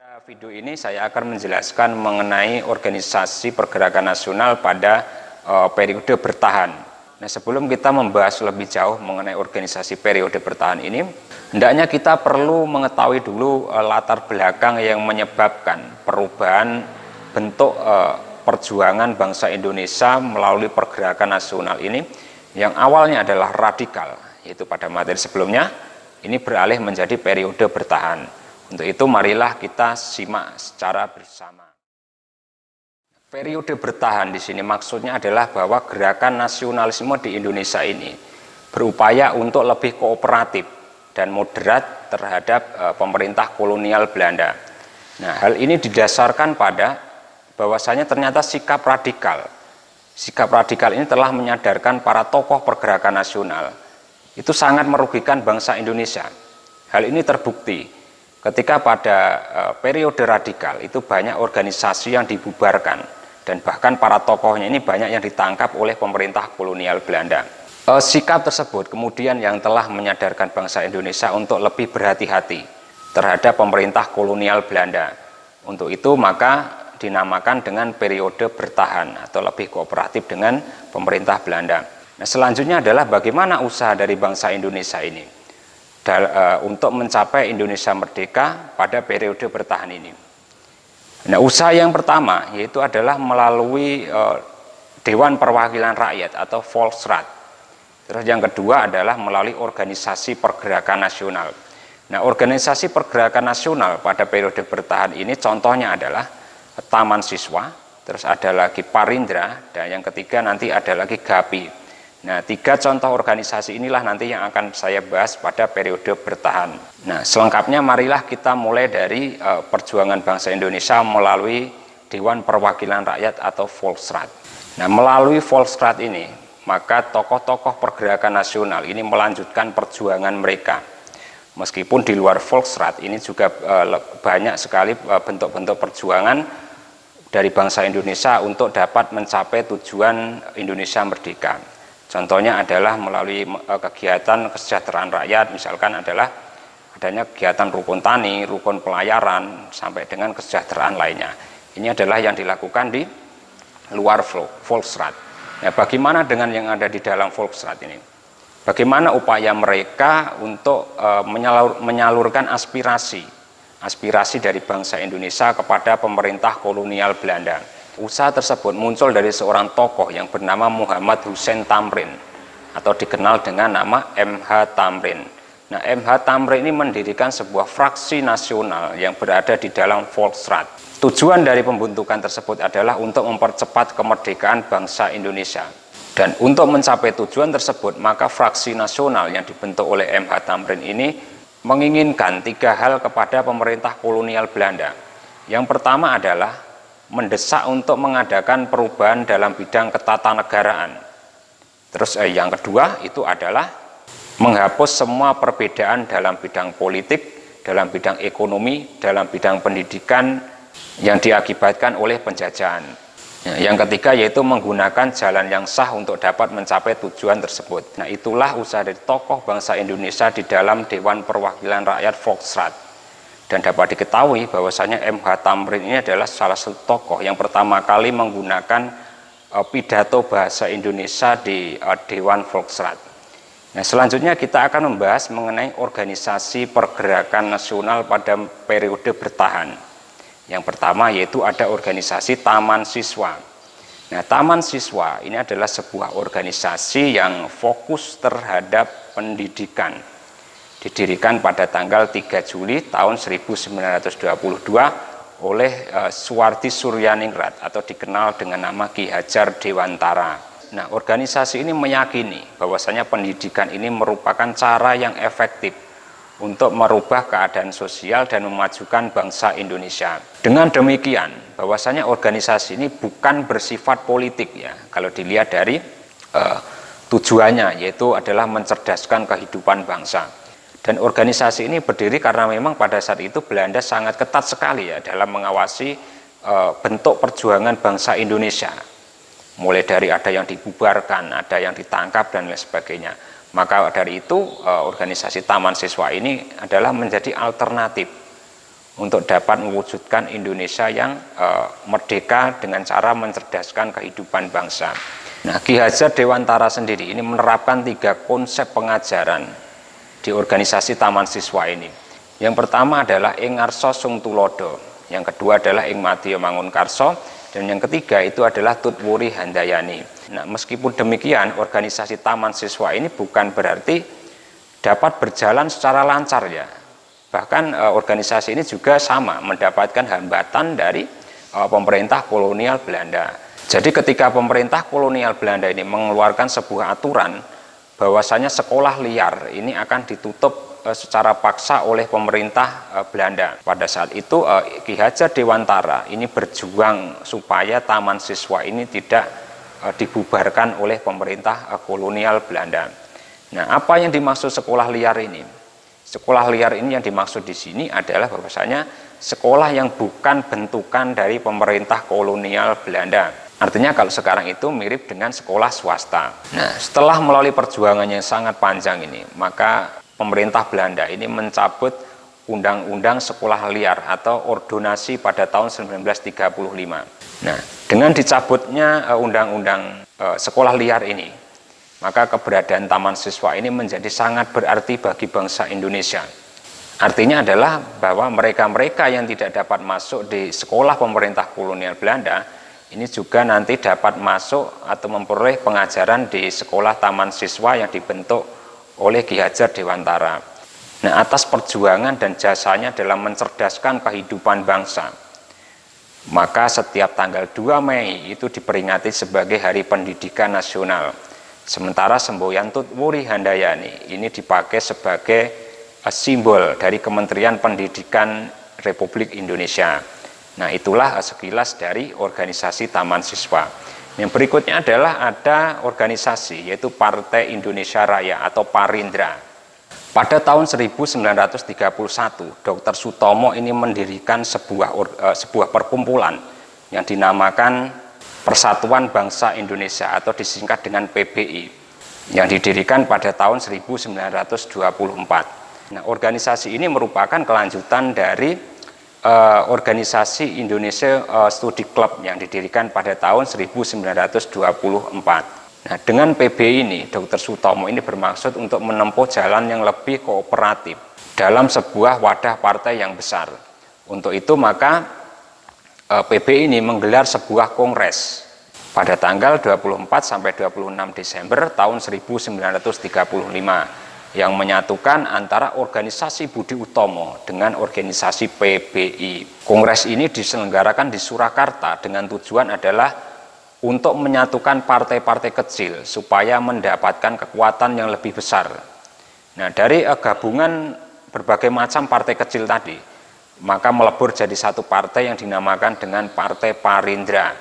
Video ini saya akan menjelaskan mengenai organisasi pergerakan nasional pada periode bertahan. Nah, sebelum kita membahas lebih jauh mengenai organisasi periode bertahan ini, hendaknya kita perlu mengetahui dulu latar belakang yang menyebabkan perubahan bentuk perjuangan bangsa Indonesia melalui pergerakan nasional ini, yang awalnya adalah radikal, yaitu pada materi sebelumnya, ini beralih menjadi periode bertahan. Untuk itu marilah kita simak secara bersama. Periode bertahan di sini maksudnya adalah bahwa gerakan nasionalisme di Indonesia ini berupaya untuk lebih kooperatif dan moderat terhadap pemerintah kolonial Belanda. Nah, hal ini didasarkan pada bahwasanya ternyata sikap radikal ini telah menyadarkan para tokoh pergerakan nasional itu sangat merugikan bangsa Indonesia. Hal ini terbukti ketika pada periode radikal itu banyak organisasi yang dibubarkan dan bahkan para tokohnya ini banyak yang ditangkap oleh pemerintah kolonial Belanda. Sikap tersebut kemudian yang telah menyadarkan bangsa Indonesia untuk lebih berhati-hati terhadap pemerintah kolonial Belanda. Untuk itu maka dinamakan dengan periode bertahan atau lebih kooperatif dengan pemerintah Belanda. Nah, selanjutnya adalah bagaimana usaha dari bangsa Indonesia ini untuk mencapai Indonesia merdeka pada periode bertahan ini. Nah, usaha yang pertama yaitu adalah melalui Dewan Perwakilan Rakyat atau Volksraad. Terus yang kedua adalah melalui organisasi pergerakan nasional. Nah, organisasi pergerakan nasional pada periode bertahan ini contohnya adalah Taman Siswa, terus ada lagi Parindra, dan yang ketiga nanti ada lagi GAPI. Nah, 3 contoh organisasi inilah nanti yang akan saya bahas pada periode bertahan. Nah, selengkapnya marilah kita mulai dari perjuangan bangsa Indonesia melalui Dewan Perwakilan Rakyat atau Volksraad. Nah, melalui Volksraad ini, maka tokoh-tokoh pergerakan nasional ini melanjutkan perjuangan mereka. Meskipun di luar Volksraad ini juga banyak sekali bentuk-bentuk perjuangan dari bangsa Indonesia untuk dapat mencapai tujuan Indonesia merdeka. Contohnya adalah melalui kegiatan kesejahteraan rakyat, misalkan adalah adanya kegiatan rukun tani, rukun pelayaran, sampai dengan kesejahteraan lainnya. Ini adalah yang dilakukan di luar Volksraad. Nah, bagaimana dengan yang ada di dalam Volksraad ini? Bagaimana upaya mereka untuk menyalurkan aspirasi dari bangsa Indonesia kepada pemerintah kolonial Belanda? Usaha tersebut muncul dari seorang tokoh yang bernama Muhammad Hussein Tamrin atau dikenal dengan nama MH Tamrin. Nah, MH Tamrin ini mendirikan sebuah fraksi nasional yang berada di dalam Volksraad. Tujuan dari pembentukan tersebut adalah untuk mempercepat kemerdekaan bangsa Indonesia. Dan untuk mencapai tujuan tersebut, maka fraksi nasional yang dibentuk oleh MH Tamrin ini menginginkan 3 hal kepada pemerintah kolonial Belanda. Yang pertama adalah mendesak untuk mengadakan perubahan dalam bidang ketatanegaraan. Terus yang kedua itu adalah menghapus semua perbedaan dalam bidang politik, dalam bidang ekonomi, dalam bidang pendidikan yang diakibatkan oleh penjajahan. Yang ketiga yaitu menggunakan jalan yang sah untuk dapat mencapai tujuan tersebut. Nah, itulah usaha dari tokoh bangsa Indonesia di dalam Dewan Perwakilan Rakyat Volksraad. Dan dapat diketahui bahwasanya MH Tamrin ini adalah salah satu tokoh yang pertama kali menggunakan pidato bahasa Indonesia di Dewan Volksraad. Nah, selanjutnya kita akan membahas mengenai organisasi pergerakan nasional pada periode bertahan. Yang pertama yaitu ada organisasi Taman Siswa. Nah, Taman Siswa ini adalah sebuah organisasi yang fokus terhadap pendidikan. Didirikan pada tanggal 3 Juli tahun 1922 oleh Suwardi Suryaningrat atau dikenal dengan nama Ki Hajar Dewantara. Nah, organisasi ini meyakini bahwasanya pendidikan ini merupakan cara yang efektif untuk merubah keadaan sosial dan memajukan bangsa Indonesia. Dengan demikian, bahwasanya organisasi ini bukan bersifat politik ya. Kalau dilihat dari tujuannya yaitu adalah mencerdaskan kehidupan bangsa. Dan organisasi ini berdiri karena memang pada saat itu Belanda sangat ketat sekali ya dalam mengawasi bentuk perjuangan bangsa Indonesia. Mulai dari ada yang dibubarkan, ada yang ditangkap dan lain sebagainya. Maka dari itu organisasi Taman Siswa ini adalah menjadi alternatif untuk dapat mewujudkan Indonesia yang merdeka dengan cara mencerdaskan kehidupan bangsa. Nah, Ki Hajar Dewantara sendiri ini menerapkan 3 konsep pengajaran di organisasi Taman Siswa ini. Yang pertama adalah ing ngarsa sung tulodo, yang kedua adalah ing madya mangun karso, dan yang ketiga itu adalah tutwuri handayani. Nah, meskipun demikian, organisasi Taman Siswa ini bukan berarti dapat berjalan secara lancar ya. Bahkan organisasi ini juga sama mendapatkan hambatan dari pemerintah kolonial Belanda. Jadi ketika pemerintah kolonial Belanda ini mengeluarkan sebuah aturan bahwasanya sekolah liar ini akan ditutup secara paksa oleh pemerintah Belanda. Pada saat itu Ki Hajar Dewantara ini berjuang supaya Taman Siswa ini tidak dibubarkan oleh pemerintah kolonial Belanda. Nah, apa yang dimaksud sekolah liar ini? Sekolah liar ini yang dimaksud di sini adalah bahwasanya sekolah yang bukan bentukan dari pemerintah kolonial Belanda. Artinya kalau sekarang itu mirip dengan sekolah swasta. Nah, setelah melalui perjuangan yang sangat panjang ini, maka pemerintah Belanda ini mencabut Undang-Undang Sekolah Liar atau Ordonasi pada tahun 1935. Nah, dengan dicabutnya Undang-Undang Sekolah Liar ini, maka keberadaan Taman Siswa ini menjadi sangat berarti bagi bangsa Indonesia. Artinya adalah bahwa mereka-mereka yang tidak dapat masuk di sekolah pemerintah kolonial Belanda, ini juga nanti dapat masuk atau memperoleh pengajaran di sekolah Taman Siswa yang dibentuk oleh Ki Hajar Dewantara. Nah, atas perjuangan dan jasanya dalam mencerdaskan kehidupan bangsa, maka setiap tanggal 2 Mei itu diperingati sebagai Hari Pendidikan Nasional. Sementara semboyan tutwuri handayani ini dipakai sebagai simbol dari Kementerian Pendidikan Republik Indonesia. Nah, itulah sekilas dari organisasi Taman Siswa. Yang berikutnya adalah ada organisasi yaitu Partai Indonesia Raya atau Parindra. Pada tahun 1931, Dr. Sutomo ini mendirikan sebuah perkumpulan yang dinamakan Persatuan Bangsa Indonesia atau disingkat dengan PBI yang didirikan pada tahun 1924. Nah, organisasi ini merupakan kelanjutan dari organisasi Indonesia Studi Club yang didirikan pada tahun 1924. Nah, dengan PBI ini, Dr. Sutomo ini bermaksud untuk menempuh jalan yang lebih kooperatif dalam sebuah wadah partai yang besar. Untuk itu maka PBI ini menggelar sebuah kongres pada tanggal 24 sampai 26 Desember tahun 1935 yang menyatukan antara organisasi Budi Utomo dengan organisasi PBI. Kongres ini diselenggarakan di Surakarta dengan tujuan adalah untuk menyatukan partai-partai kecil supaya mendapatkan kekuatan yang lebih besar. Nah, dari gabungan berbagai macam partai kecil tadi, maka melebur jadi satu partai yang dinamakan dengan Partai Parindra.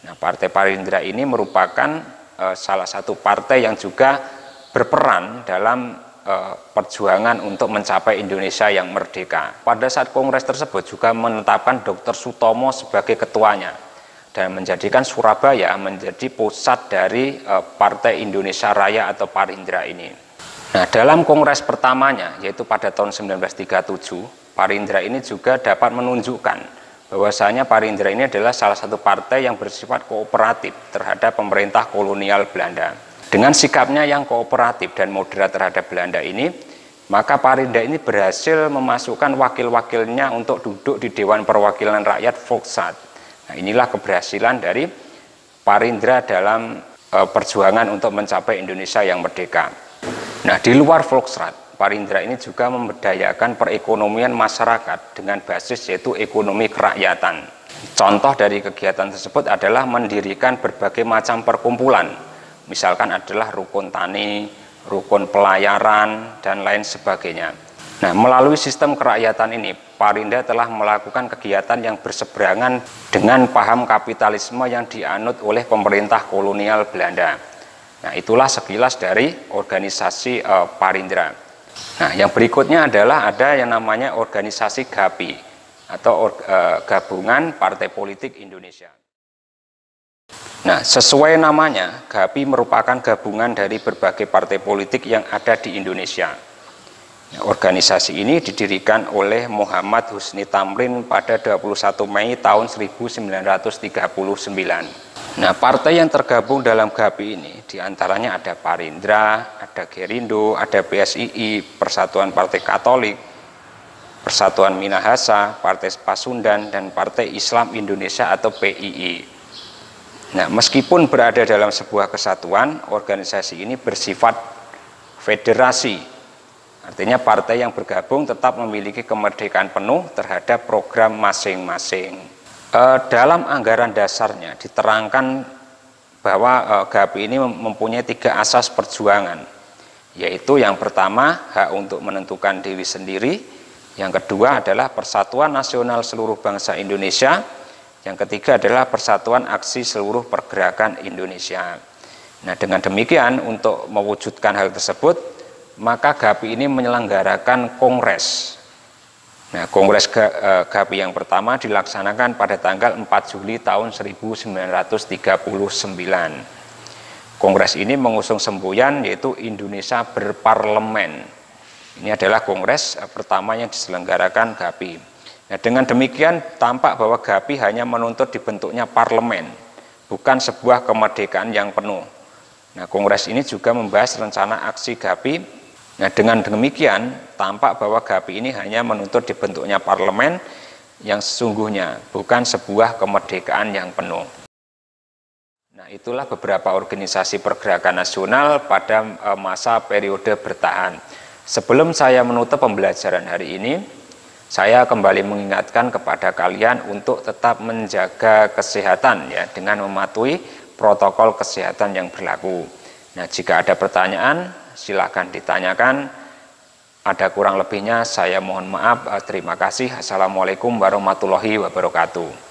Nah, Partai Parindra ini merupakan salah satu partai yang juga berperan dalam perjuangan untuk mencapai Indonesia yang merdeka. Pada saat kongres tersebut juga menetapkan Dr. Sutomo sebagai ketuanya dan menjadikan Surabaya menjadi pusat dari Partai Indonesia Raya atau Parindra ini. Nah, dalam kongres pertamanya yaitu pada tahun 1937, Parindra ini juga dapat menunjukkan bahwasanya Parindra ini adalah salah satu partai yang bersifat kooperatif terhadap pemerintah kolonial Belanda. Dengan sikapnya yang kooperatif dan moderat terhadap Belanda ini, maka Parindra ini berhasil memasukkan wakil-wakilnya untuk duduk di Dewan Perwakilan Rakyat Volksraad. Nah, inilah keberhasilan dari Parindra dalam perjuangan untuk mencapai Indonesia yang merdeka. Nah, di luar Volksraad, Parindra ini juga memberdayakan perekonomian masyarakat dengan basis yaitu ekonomi kerakyatan. Contoh dari kegiatan tersebut adalah mendirikan berbagai macam perkumpulan, misalkan adalah rukun tani, rukun pelayaran, dan lain sebagainya. Nah, melalui sistem kerakyatan ini, Parindra telah melakukan kegiatan yang berseberangan dengan paham kapitalisme yang dianut oleh pemerintah kolonial Belanda. Nah, itulah sekilas dari organisasi Parindra. Nah, yang berikutnya adalah ada yang namanya organisasi GAPI atau Gabungan Partai Politik Indonesia. Nah, sesuai namanya, GAPI merupakan gabungan dari berbagai partai politik yang ada di Indonesia. Organisasi ini didirikan oleh Muhammad Husni Tamrin pada 21 Mei tahun 1939. Nah, partai yang tergabung dalam GAPI ini diantaranya ada Parindra, ada Gerindo, ada PSII, Persatuan Partai Katolik, Persatuan Minahasa, Partai Pasundan, dan Partai Islam Indonesia atau PII. Nah, meskipun berada dalam sebuah kesatuan, organisasi ini bersifat federasi. Artinya partai yang bergabung tetap memiliki kemerdekaan penuh terhadap program masing-masing. Dalam anggaran dasarnya diterangkan bahwa GAPI ini mempunyai 3 asas perjuangan, yaitu yang pertama hak untuk menentukan diri sendiri, yang kedua adalah persatuan nasional seluruh bangsa Indonesia, yang ketiga adalah persatuan aksi seluruh pergerakan Indonesia. Nah, dengan demikian untuk mewujudkan hal tersebut, maka GAPI ini menyelenggarakan kongres. Nah, kongres GAPI yang pertama dilaksanakan pada tanggal 4 Juli tahun 1939. Kongres ini mengusung semboyan yaitu Indonesia Berparlemen. Ini adalah kongres pertama yang diselenggarakan GAPI. Nah, dengan demikian tampak bahwa GAPI hanya menuntut dibentuknya parlemen, bukan sebuah kemerdekaan yang penuh. Nah, kongres ini juga membahas rencana aksi GAPI. Nah, dengan demikian tampak bahwa GAPI ini hanya menuntut dibentuknya parlemen yang sesungguhnya, bukan sebuah kemerdekaan yang penuh. Nah, itulah beberapa organisasi pergerakan nasional pada masa periode bertahan. Sebelum saya menutup pembelajaran hari ini, saya kembali mengingatkan kepada kalian untuk tetap menjaga kesehatan ya, dengan mematuhi protokol kesehatan yang berlaku. Nah, jika ada pertanyaan, silakan ditanyakan. Ada kurang lebihnya saya mohon maaf. Terima kasih. Assalamualaikum warahmatullahi wabarakatuh.